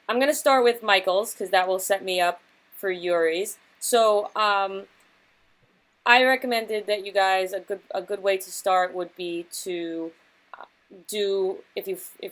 I'm going to start with Michael's because that will set me up for Yuri's. So I recommended that you guys a good way to start would be to do if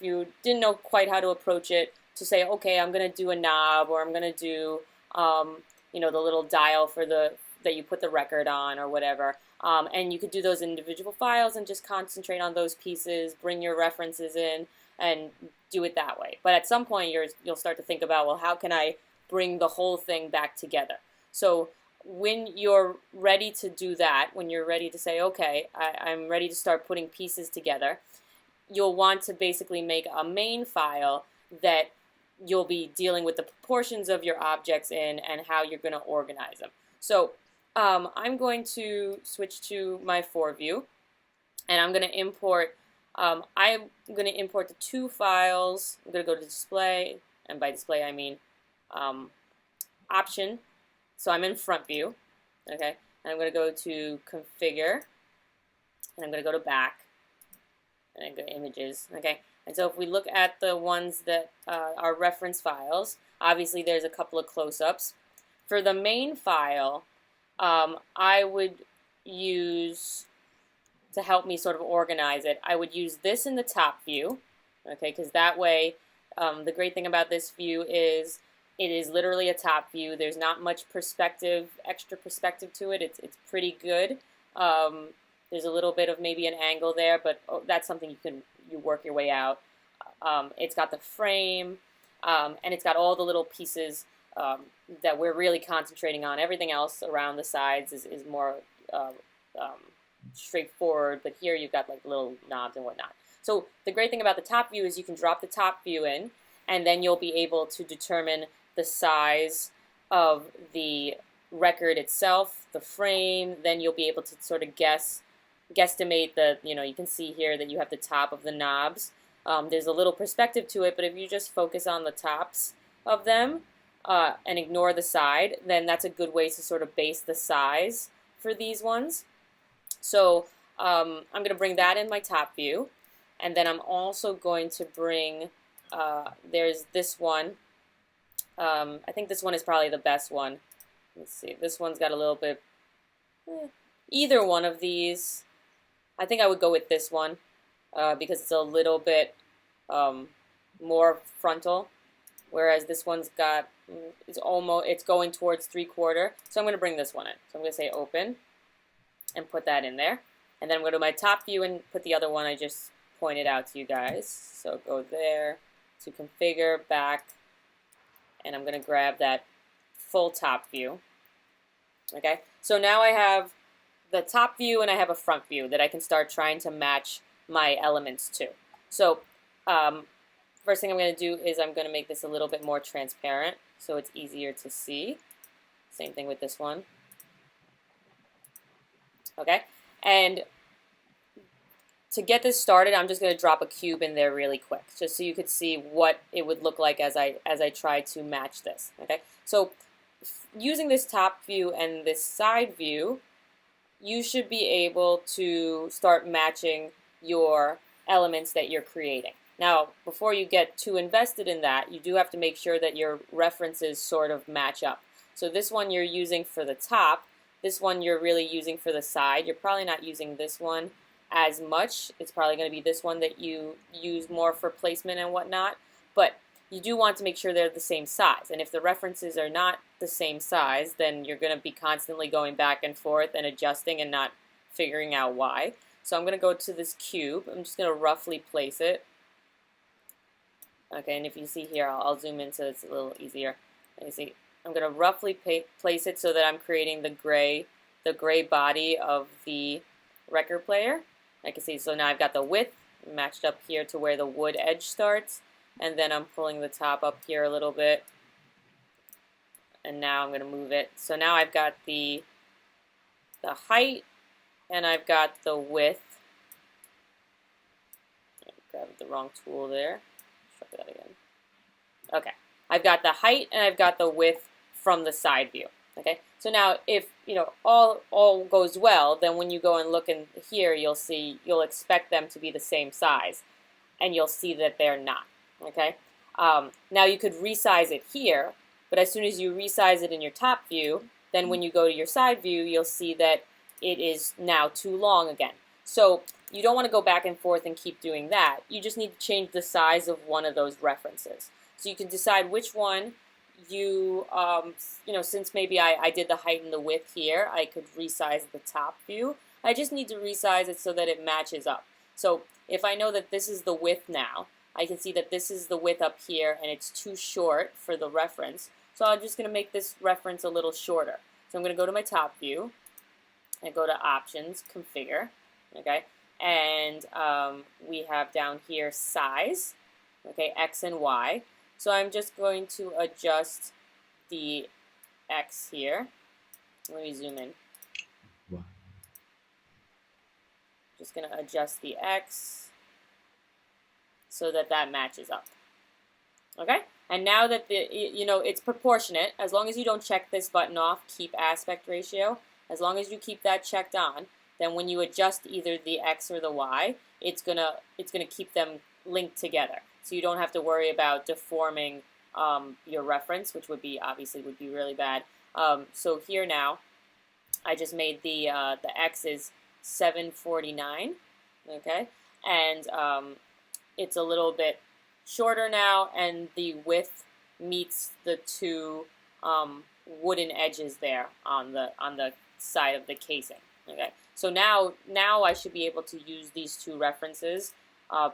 you didn't know quite how to approach it, to say, okay, I'm going to do a knob, or I'm going to do the little dial for the that you put the record on or whatever. And you could do those individual files and just concentrate on those pieces, bring your references in, and do it that way. But at some point, you'll start to think about, well, how can I bring the whole thing back together? So when you're ready to do that, when you're ready to say, okay, I'm ready to start putting pieces together, you'll want to basically make a main file that you'll be dealing with the proportions of your objects in and how you're going to organize them. So I'm going to switch to my 4 view, and I'm going to import the two files. I'm going to go to display, and by display I mean option. So I'm in front view, okay? And I'm going to go to configure, and I'm going to go to back, and then go to images, okay? And so if we look at the ones that are reference files, obviously there's a couple of close-ups. For the main file, I would use, to help me sort of organize it, I would use this in the top view, okay, because that way, the great thing about this view is it is literally a top view. There's not much perspective, extra perspective to it. It's pretty good. There's a little bit of maybe an angle there, but that's something you work your way out. It's got the frame, and it's got all the little pieces that we're really concentrating on. Everything else around the sides is more straightforward, but here you've got like little knobs and whatnot. So the great thing about the top view is you can drop the top view in, and then you'll be able to determine the size of the record itself, the frame. Then you'll be able to sort of guesstimate you can see here that you have the top of the knobs. There's a little perspective to it, but if you just focus on the tops of them and ignore the side, then that's a good way to sort of base the size for these ones. So I'm going to bring that in my top view, and then I'm also going to bring, there's this one. I think this one is probably the best one. Let's see, this one's got a little bit, either one of these. I think I would go with this one because it's a little bit more frontal, whereas this one's got, it's going towards 3/4. So I'm going to bring this one in. So I'm going to say open and put that in there. And then I'm going to go to my top view and put the other one I just pointed out to you guys. So go there to configure, back, and I'm going to grab that full top view. Okay, so now I have the top view and I have a front view that I can start trying to match my elements to. So first thing I'm going to do is I'm going to make this a little bit more transparent so it's easier to see. Same thing with this one. Okay, and to get this started, I'm just going to drop a cube in there really quick, just so you could see what it would look like as I try to match this. Okay, so using this top view and this side view, you should be able to start matching your elements that you're creating. Now, before you get too invested in that, you do have to make sure that your references sort of match up. So this one you're using for the top, this one you're really using for the side. You're probably not using this one as much. It's probably going to be this one that you use more for placement and whatnot, but you do want to make sure they're the same size. And if the references are not the same size, then you're going to be constantly going back and forth and adjusting and not figuring out why. So I'm going to go to this cube. I'm just going to roughly place it. Okay, and if you see here, I'll zoom in so it's a little easier. You see, I'm going to roughly place it so that I'm creating the gray body of the record player. I can see, so now I've got the width matched up here to where the wood edge starts, and then I'm pulling the top up here a little bit, and now I'm going to move it. So now I've got the height, and I've got the width. Grabbed the wrong tool there. Try that again. Okay, I've got the height and I've got the width from the side view. Okay, so now if all goes well, then when you go and look in here, you'll expect them to be the same size, and you'll see that they're not. Okay, Now you could resize it here, but as soon as you resize it in your top view, then when you go to your side view, you'll see that it is now too long again. So you don't want to go back and forth and keep doing that. You just need to change the size of one of those references. So you can decide which one you, since maybe I did the height and the width here, I could resize the top view. I just need to resize it so that it matches up. So if I know that this is the width now, I can see that this is the width up here and it's too short for the reference. So I'm just going to make this reference a little shorter. So I'm going to go to my top view and go to Options, Configure, okay? And we have down here size, okay, X and Y. So I'm just going to adjust the X here. Let me zoom in. Wow. Just going to adjust the X so that that matches up. Okay? And now that it's proportionate, as long as you don't check this button off, keep aspect ratio, as long as you keep that checked on, then when you adjust either the X or the Y, it's gonna keep them linked together. So you don't have to worry about deforming your reference, which obviously would be really bad. So here now, I just made the X is 749, okay, and it's a little bit shorter now, and the width meets the two wooden edges there on the side of the casing. Okay, so now I should be able to use these two references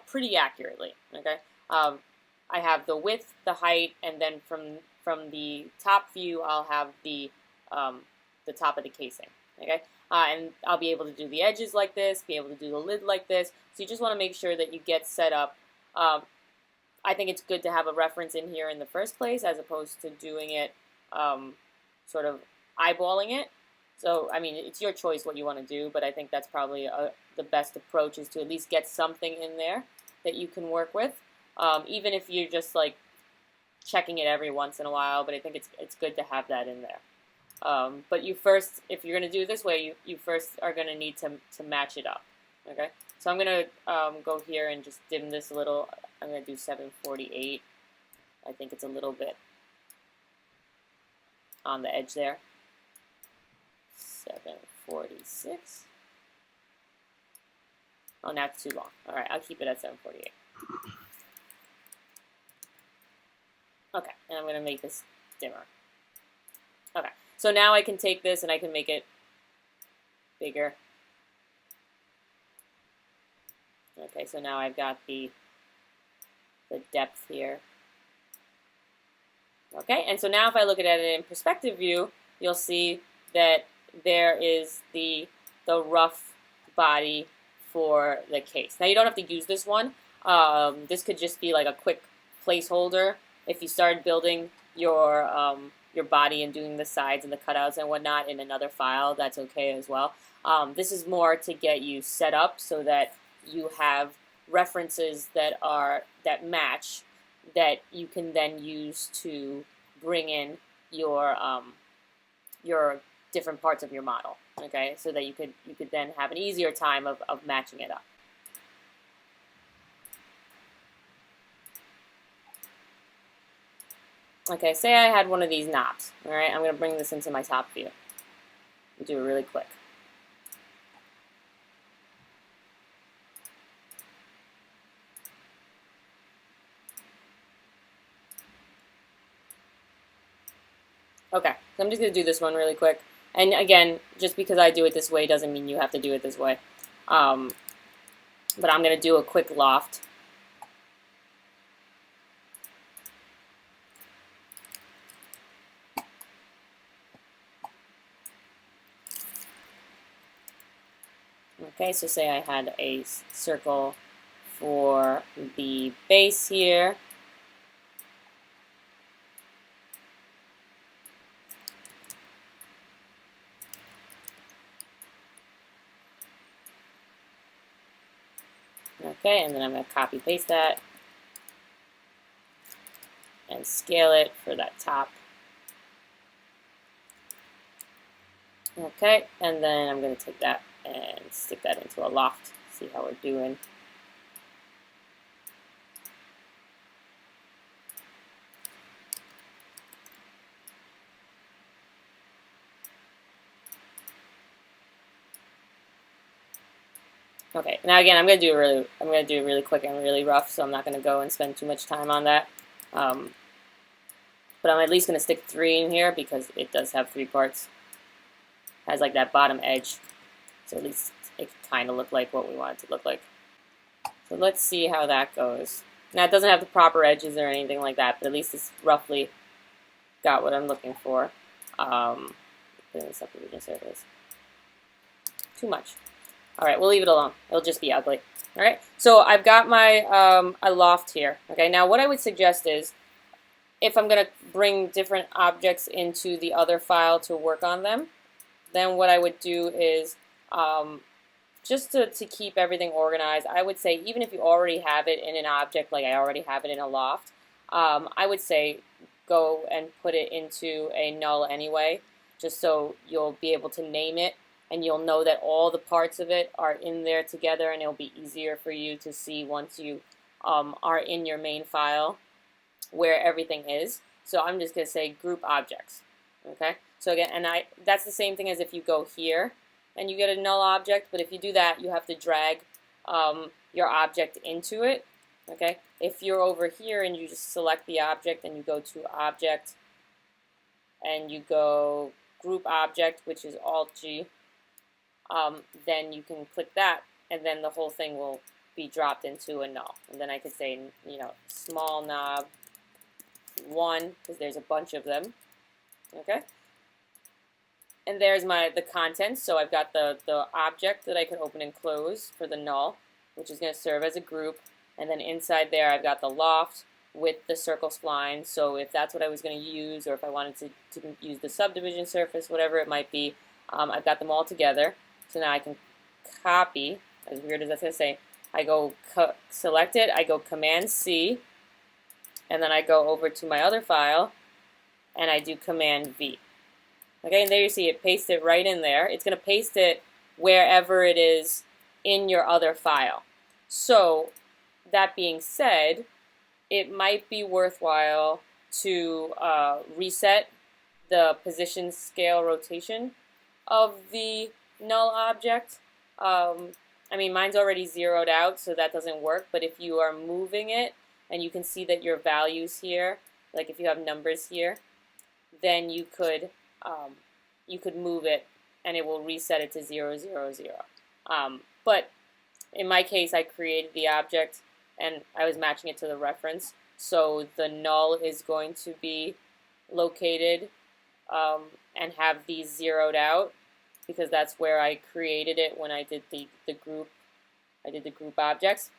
pretty accurately. Okay, I have the width, the height, and then from the top view, I'll have the top of the casing. Okay, and I'll be able to do the edges like this, be able to do the lid like this. So you just want to make sure that you get set up. I think it's good to have a reference in here in the first place as opposed to doing it sort of eyeballing it. So, I mean, it's your choice what you want to do, but I think that's probably the best approach is to at least get something in there that you can work with, even if you're just like checking it every once in a while, but I think it's good to have that in there. But you first, if you're going to do it this way, you first are going to need to match it up, okay? So I'm going to go here and just dim this a little. I'm going to do 748. I think it's a little bit on the edge there. 746. Oh, now it's too long. All right, I'll keep it at 748. Okay, and I'm going to make this dimmer. Okay, so now I can take this and I can make it bigger. Okay, so now I've got the depth here. Okay, and so now if I look at it in perspective view, you'll see that there is the rough body for the case. Now you don't have to use this one. This could just be like a quick placeholder. If you started building your body and doing the sides and the cutouts and whatnot in another file, that's okay as well. This is more to get you set up so that you have references that match that you can then use to bring in your different parts of your model. Okay, so that you could then have an easier time of matching it up. Okay, say I had one of these knobs. All right, I'm going to bring this into my top view. Do it really quick. Okay, so I'm just going to do this one really quick. And again, just because I do it this way doesn't mean you have to do it this way. But I'm going to do a quick loft. Okay, so say I had a circle for the base here. Okay, and then I'm going to copy paste that and scale it for that top. Okay, and then I'm going to take that and stick that into a loft, see how we're doing. Okay, now again, I'm gonna do it really quick and really rough, so I'm not gonna go and spend too much time on that. But I'm at least gonna stick 3 in here because it does have 3 parts. It has like that bottom edge, so at least it kind of look like what we want it to look like. So let's see how that goes. Now it doesn't have the proper edges or anything like that, but at least it's roughly got what I'm looking for. Put in the subdivision surface. Too much. Alright, we'll leave it alone. It'll just be ugly. Alright, so I've got my a loft here. Okay, now what I would suggest is, if I'm going to bring different objects into the other file to work on them, then what I would do is, just to keep everything organized, I would say even if you already have it in an object, like I already have it in a loft, I would say go and put it into a null anyway, just so you'll be able to name it and you'll know that all the parts of it are in there together, and it'll be easier for you to see once you are in your main file where everything is. So I'm just going to say group objects. Okay, so again, and that's the same thing as if you go here and you get a null object, but if you do that, you have to drag your object into it. Okay, if you're over here and you just select the object and you go to object and you go group object, which is Alt-G, then you can click that, and then the whole thing will be dropped into a null. And then I could say, small knob 1, because there's a bunch of them. Okay, and there's the contents. So I've got the object that I can open and close for the null, which is going to serve as a group. And then inside there, I've got the loft with the circle spline. So if that's what I was going to use, or if I wanted to use the subdivision surface, whatever it might be, I've got them all together. So now I can copy, as weird as that's going to say, I go select it, I go Command C, and then I go over to my other file, and I do Command V. Okay, and there you see it, paste it right in there. It's going to paste it wherever it is in your other file. So, that being said, it might be worthwhile to reset the position, scale, rotation of the null object. I mean, mine's already zeroed out, so that doesn't work, but if you are moving it, and you can see that your values here, like if you have numbers here, then you could move it and it will reset it to 0, 0, 0. But in my case, I created the object and I was matching it to the reference, so the null is going to be located and have these zeroed out, because that's where I created it when I did the group. I did the group objects.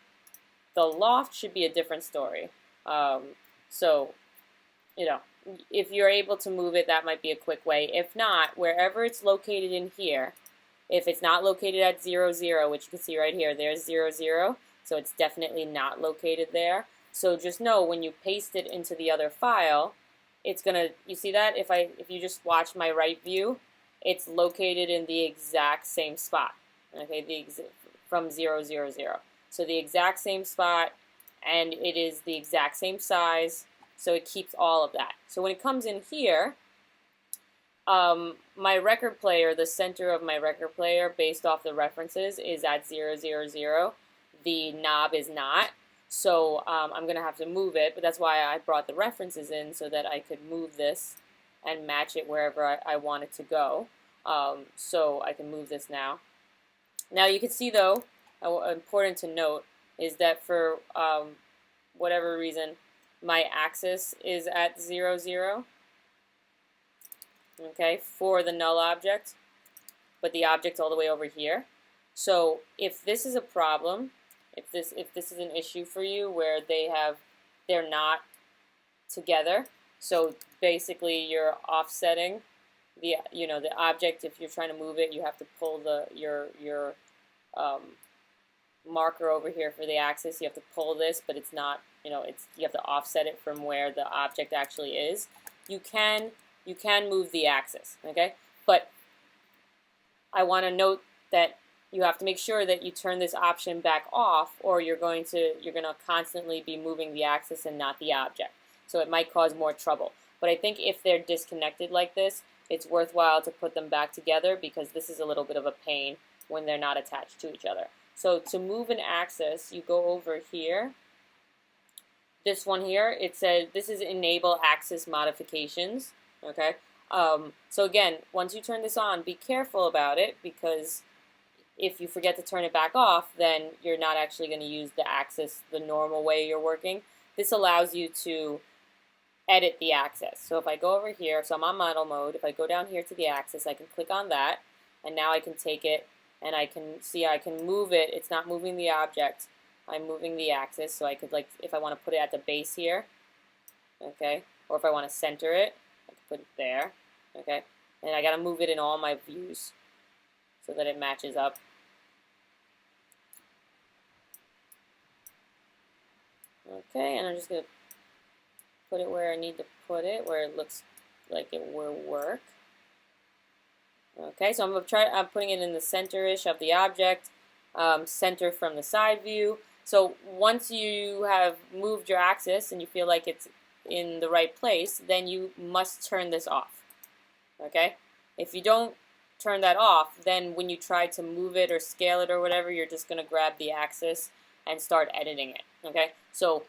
The loft should be a different story. So, if you're able to move it, that might be a quick way. If not, wherever it's located in here, if it's not located at 0, 0, which you can see right here, there's 0, 0, so it's definitely not located there. So just know when you paste it into the other file, it's gonna, you see that? If you just watch my right view, it's located in the exact same spot. Okay, from 0, 0, 0. So the exact same spot, and it is the exact same size, so it keeps all of that. So when it comes in here, my record player, the center of my record player based off the references is at 0, 0, 0. The knob is not, so I'm going to have to move it, but that's why I brought the references in, so that I could move this and match it wherever I want it to go. So I can move this now. Now you can see though, important to note is that for whatever reason, my axis is at 0, 0, okay, for the null object, but the object's all the way over here. So if this is a problem, if this is an issue for you where they're not together, so basically you're offsetting the the object. If you're trying to move it, you have to pull your marker over here for the axis. You have to pull this, but it's not, you have to offset it from where the object actually is. You can move the axis, okay? But I want to note that you have to make sure that you turn this option back off, or you're going to constantly be moving the axis and not the object. So it might cause more trouble. But I think if they're disconnected like this, it's worthwhile to put them back together, because this is a little bit of a pain when they're not attached to each other. So to move an axis, you go over here. This one here, it says this is enable axis modifications. Okay. So again, once you turn this on, be careful about it, because if you forget to turn it back off, then you're not actually going to use the axis the normal way you're working. This allows you to edit the axis. So if I go over here, so I'm on model mode, if I go down here to the axis, I can click on that, and now I can take it and I can see I can move it. It's not moving the object, I'm moving the axis. So I could, like, if I want to put it at the base here, okay, or if I want to center it, I can put it there, okay, and I got to move it in all my views so that it matches up. Okay, and I'm just going to put it where I need to put it, where it looks like it will work. Okay, so I'm putting it in the center-ish of the object, center from the side view. So once you have moved your axis and you feel like it's in the right place, then you must turn this off. Okay? If you don't turn that off, then when you try to move it or scale it or whatever, you're just going to grab the axis and start editing it. Okay? So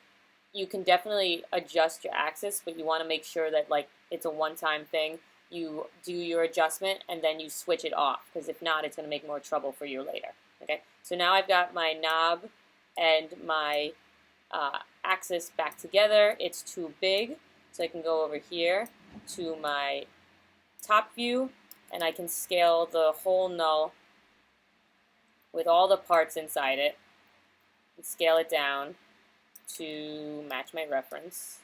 you can definitely adjust your axis, but you want to make sure that, like, it's a one-time thing. You do your adjustment and then you switch it off, because if not, it's going to make more trouble for you later. Okay, so now I've got my knob and my axis back together. It's too big, so I can go over here to my top view and I can scale the whole null with all the parts inside it and scale it down to match my reference.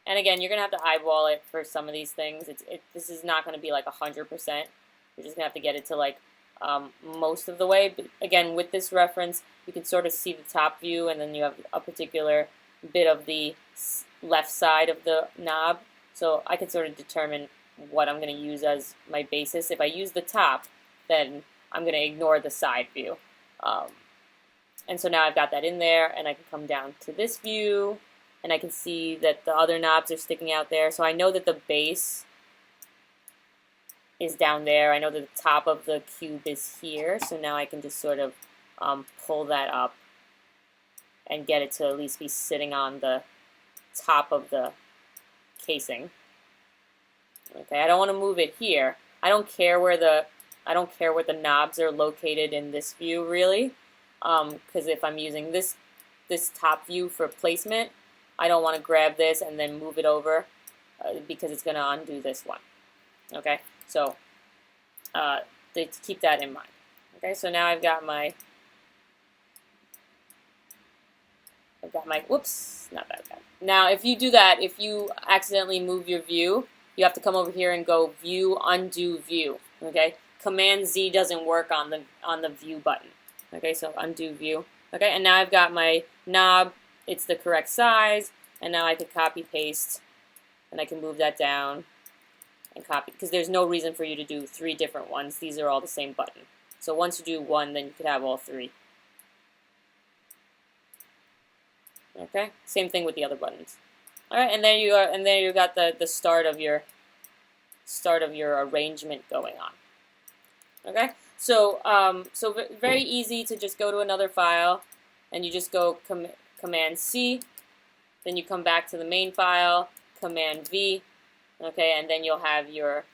And again, you're going to have to eyeball it for some of these things. This is not going to be like 100%. You're just going to have to get it to like most of the way. But again, with this reference, you can sort of see the top view, and then you have a particular bit of the left side of the knob. So I can sort of determine what I'm going to use as my basis. If I use the top, then I'm going to ignore the side view. And so now I've got that in there, and I can come down to this view, and I can see that the other knobs are sticking out there. So I know that the base is down there. I know that the top of the cube is here. So now I can just sort of pull that up and get it to at least be sitting on the top of the casing. Okay, I don't want to move it here. I don't care where the knobs are located in this view, really, because if I'm using this top view for placement, I don't want to grab this and then move it over because it's going to undo this one. Okay, so keep that in mind. Okay, so now I've got my whoops, not that bad. Now, if you do that, if you accidentally move your view, you have to come over here and go View, Undo View. Okay, Command Z doesn't work on the View button. Okay, so undo view. Okay, and now I've got my knob. It's the correct size, and now I can copy paste, and I can move that down and copy, because there's no reason for you to do 3 different ones. These are all the same button. So once you do one, then you could have all 3. Okay, same thing with the other buttons. All right, and there you are, and there you got the start of your arrangement going on. Okay, so very easy to just go to another file, and you just go Command C, then you come back to the main file, Command V, okay, and then you'll have your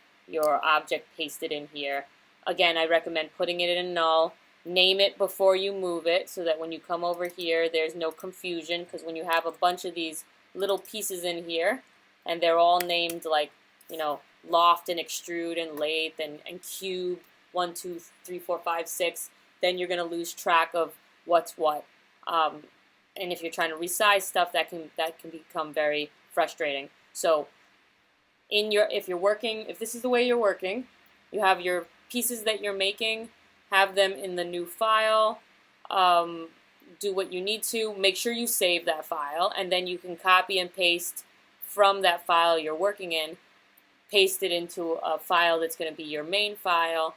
object pasted in here. Again, I recommend putting it in null. Name it before you move it, so that when you come over here, there's no confusion, because when you have a bunch of these little pieces in here, and they're all named like, you know, loft and extrude and lathe and cube, 1, 2, 3, 4, 5, 6, then you're going to lose track of what's what. And if you're trying to resize stuff, that can become very frustrating. So if this is the way you're working, you have your pieces that you're making, have them in the new file, do what you need to, make sure you save that file, and then you can copy and paste from that file you're working in, paste it into a file that's going to be your main file,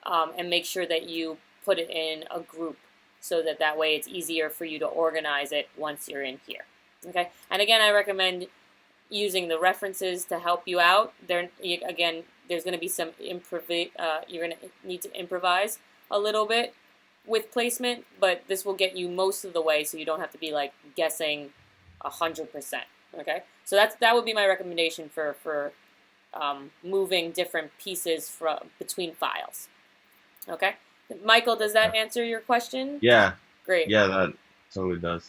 and make sure that you put it in a group, so that way it's easier for you to organize it once you're in here. Okay, and again, I recommend using the references to help you out. Again, there's going to be some you're going to need to improvise a little bit with placement, but this will get you most of the way, so you don't have to be like guessing 100%. Okay, so that would be my recommendation for moving different pieces between files. Okay, Michael, does that answer your question? Yeah, Great. yeah, that totally does.